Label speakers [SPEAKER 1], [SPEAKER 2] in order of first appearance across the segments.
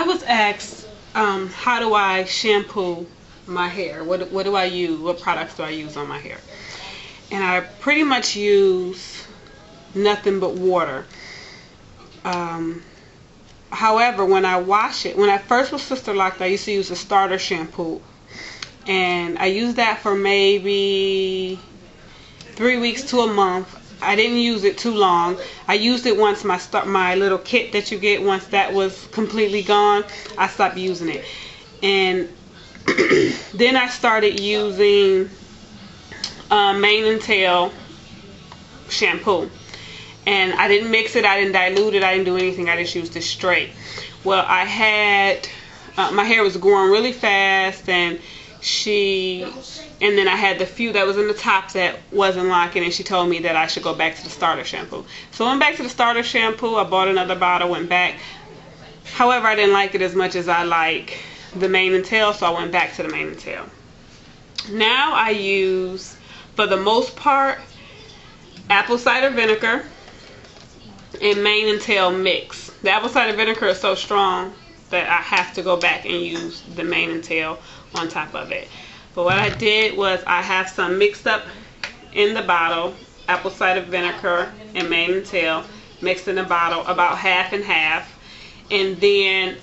[SPEAKER 1] I was asked, how do I shampoo my hair? What do I use? What products do I use on my hair? And I pretty much use nothing but water. However, when I wash it, when I first was Sisterlock, I used to use a starter shampoo. And I used that for maybe 3 weeks to a month. I didn't use it too long. I used it once my little kit that you get, once that was completely gone, I stopped using it. And then I started using mane and tail shampoo. And I didn't mix it, I didn't dilute it, I didn't do anything, I just used it straight. Well, I had, my hair was growing really fast, and then I had the few that was in the top that wasn't locking, and she told me that I should go back to the starter shampoo. So I went back to the starter shampoo, I bought another bottle, went back. However, I didn't like it as much as I like the mane and tail, so I went back to the mane and tail. Now I use, for the most part, apple cider vinegar and mane and tail mix. The apple cider vinegar is so strong that I have to go back and use the mane and tail on top of it. But what I did was I have some mixed up in the bottle, apple cider vinegar and mane and tail mixed in the bottle, about half and half. And then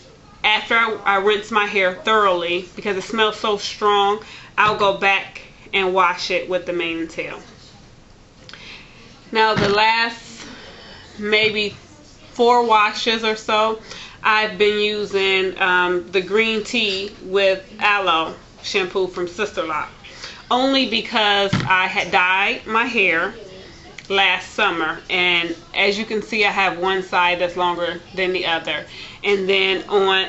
[SPEAKER 1] after I rinse my hair thoroughly, because it smells so strong, I'll go back and wash it with the mane and tail. Now the last maybe 4 washes or so, I've been using the green tea with aloe shampoo from Sisterlock, only because I had dyed my hair last summer, and as you can see, I have one side that's longer than the other, and then on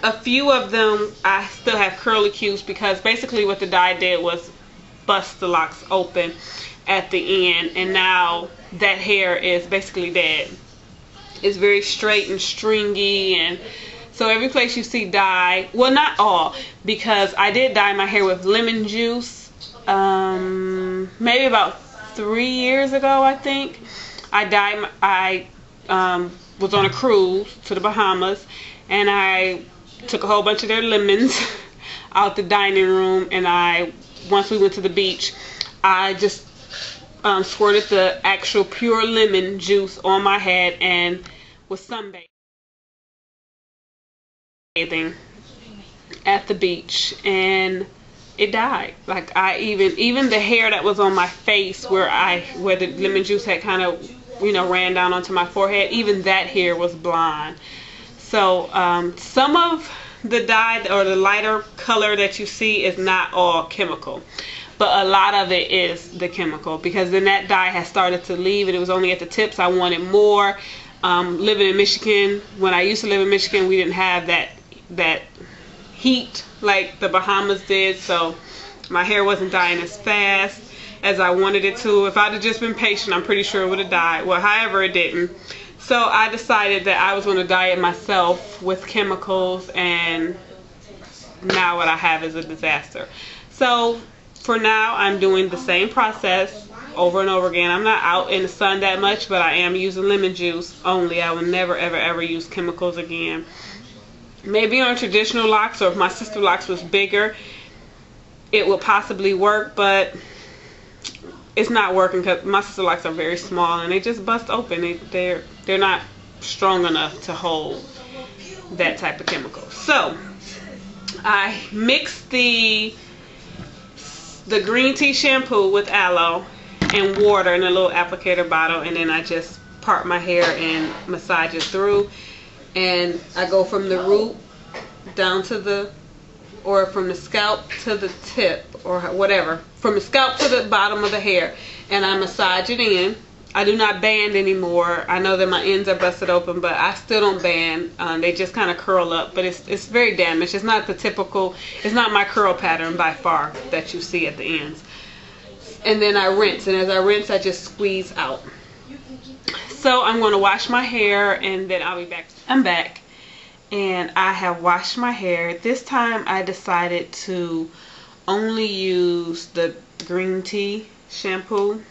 [SPEAKER 1] a few of them I still have curly cues, because basically what the dye did was bust the locks open at the end, and now that hair is basically dead. It's very straight and stringy, and so every place you see dye, well, not all, because I did dye my hair with lemon juice maybe about 3 years ago, I think. I was on a cruise to the Bahamas, and I took a whole bunch of their lemons out the dining room, and once we went to the beach, I just squirted the actual pure lemon juice on my head and was sunbathing at the beach, and it died. Like, even the hair that was on my face where the lemon juice had kind of, ran down onto my forehead, even that hair was blonde. So some of the dye or the lighter color that you see is not all chemical, but a lot of it is the chemical, because then that dye has started to leave, and it was only at the tips. I wanted more. Living in Michigan, when I used to live in Michigan, we didn't have that heat like the Bahamas did, so my hair wasn't dyeing as fast as I wanted it to. If I'd have just been patient, I'm pretty sure it would have dyed. Well, however, it didn't. So I decided that I was going to dye it myself with chemicals, and now what I have is a disaster. So for now, I'm doing the same process over and over again. I'm not out in the sun that much, but I am using lemon juice only. I will never ever ever use chemicals again. Maybe on traditional locks, or if my Sisterlocks was bigger, it would possibly work, but it's not working because my Sisterlocks are very small and they just bust open. They're not strong enough to hold that type of chemical. So I mixed the green tea shampoo with aloe and water in a little applicator bottle, and then I just part my hair and massage it through, and I go from the root down to or from the scalp to the tip, or whatever, from the scalp to the bottom of the hair, and I massage it in. I do not band anymore. I know that my ends are busted open, but I still don't band. They just kind of curl up, but it's very damaged. It's not the typical, it's not my curl pattern by far that you see at the ends. And then I rinse, and as I rinse, I just squeeze out. So I'm going to wash my hair, and then I'll be back. I'm back, and I have washed my hair. This time I decided to only use the green tea shampoo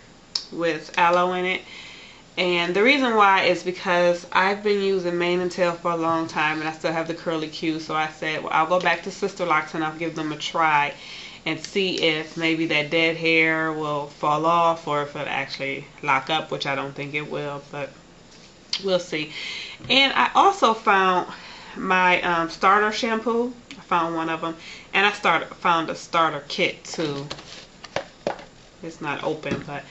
[SPEAKER 1] with aloe in it, And the reason why is because I've been using mane and tail for a long time and I still have the curly Q. So I said, well, I'll go back to Sisterlocks and I'll give them a try and see if maybe that dead hair will fall off or if it'll actually lock up, which I don't think it will, but we'll see. And I also found my starter shampoo. I found one of them, and I found a starter kit too. It's not open, but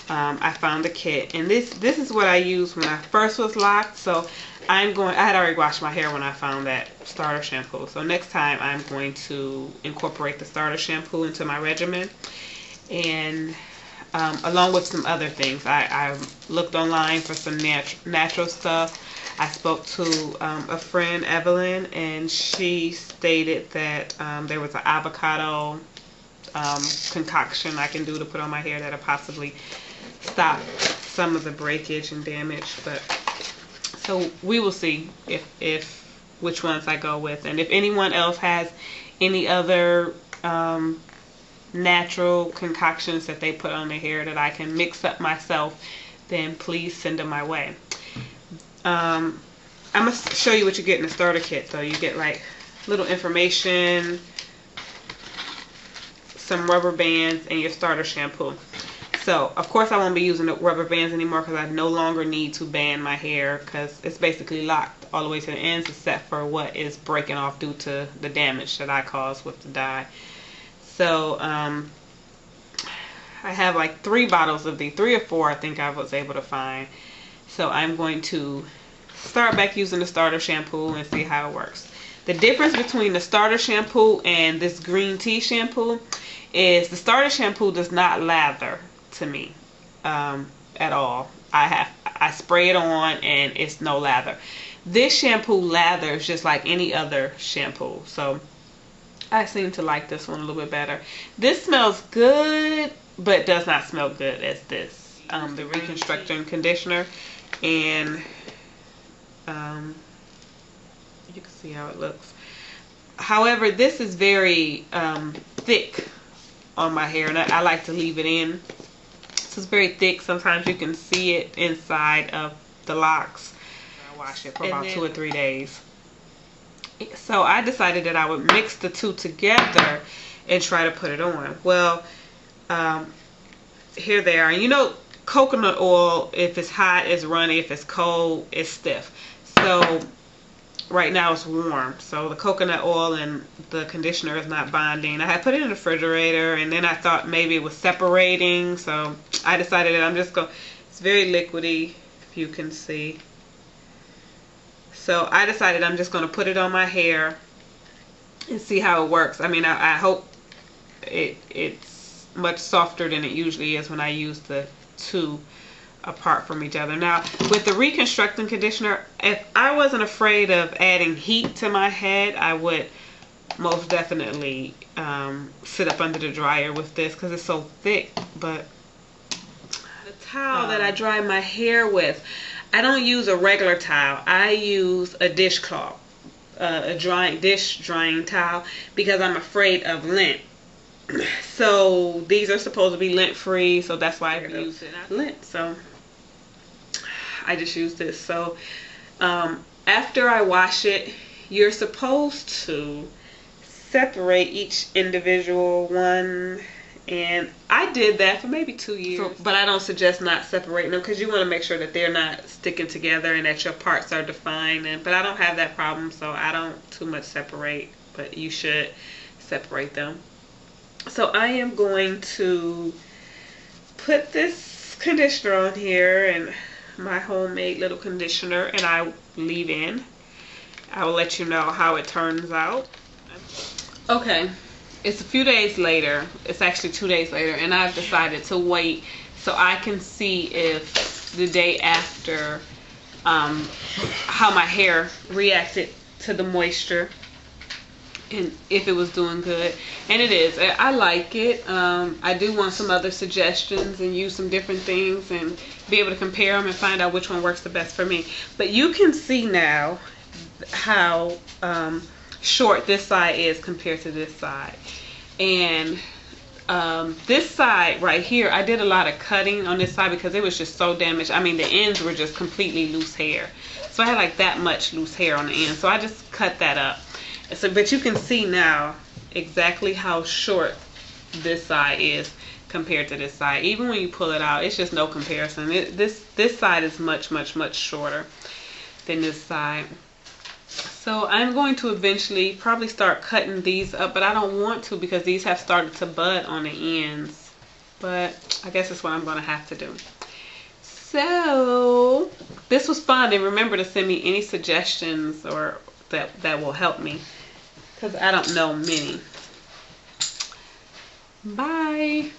[SPEAKER 1] I found the kit, and this is what I used when I first was locked. So I had already washed my hair when I found that starter shampoo. So next time I'm going to incorporate the starter shampoo into my regimen, and along with some other things. I looked online for some natural stuff. I spoke to a friend, Evelyn, and she stated that there was an avocado concoction I can do to put on my hair that'll possibly stop some of the breakage and damage. But so we will see if which ones I go with, and if anyone else has any other natural concoctions that they put on their hair that I can mix up myself, then please send them my way. I'm going to show you what you get in the starter kit though. You get like little information, some rubber bands, and your starter shampoo. So of course I won't be using the rubber bands anymore because I no longer need to band my hair because it's basically locked all the way to the ends except for what is breaking off due to the damage that I caused with the dye. So I have like 3 bottles of these, 3 or 4 I think I was able to find. So I'm going to start back using the starter shampoo and see how it works. The difference between the starter shampoo and this green tea shampoo is the starter shampoo does not lather to me at all. I spray it on and it's no lather. This shampoo lathers just like any other shampoo. So I seem to like this one a little bit better. This smells good, but does not smell good as this. The reconstructing conditioner, and you can see how it looks. However, this is very thick on my hair, and I like to leave it in. So it's very thick. Sometimes you can see it inside of the locks. I wash it for about 2 or 3 days. So I decided that I would mix the two together and try to put it on. Well, here they are. And you know, coconut oil, if it's hot, it's runny. If it's cold, it's stiff. So right now it's warm. So the coconut oil and the conditioner is not bonding. I had put it in the refrigerator, and then I thought maybe it was separating. So I decided that I'm just going to, it's very liquidy, if you can see. So I decided I'm just going to put it on my hair and see how it works. I mean, I hope it's much softer than it usually is when I use the two apart from each other. Now, with the reconstructing conditioner, if I wasn't afraid of adding heat to my head, I would most definitely sit up under the dryer with this because it's so thick. But the towel that I dry my hair with, I don't use a regular towel. I use a dishcloth, a dish drying towel, because I'm afraid of lint. So these are supposed to be lint free, so that's why I use lint. So I just use this. So after I wash it, you're supposed to separate each individual one, and I did that for maybe 2 years. So, but I don't suggest not separating them because you want to make sure that they're not sticking together and that your parts are defined. But I don't have that problem, so I don't too much separate, but you should separate them. So I am going to put this conditioner on here, and my homemade little conditioner, and I leave in. I will let you know how it turns out. Okay, it's a few days later. It's actually 2 days later, and I've decided to wait so I can see if the day after how my hair reacted to the moisture and if it was doing good. And it is. I like it. I do want some other suggestions and use some different things and be able to compare them and find out which one works the best for me. But you can see now how short this side is compared to this side. And This side right here, I did a lot of cutting on this side because it was just so damaged. I mean, the ends were just completely loose hair. So I had like that much loose hair on the end. So I just cut that up. So, but you can see now exactly how short this side is compared to this side. Even when you pull it out, it's just no comparison. This side is much shorter than this side. So I'm going to eventually probably start cutting these up, but I don't want to because these have started to bud on the ends. But I guess that's what I'm going to have to do. So this was fun, and remember to send me any suggestions or that will help me, because I don't know many. Bye.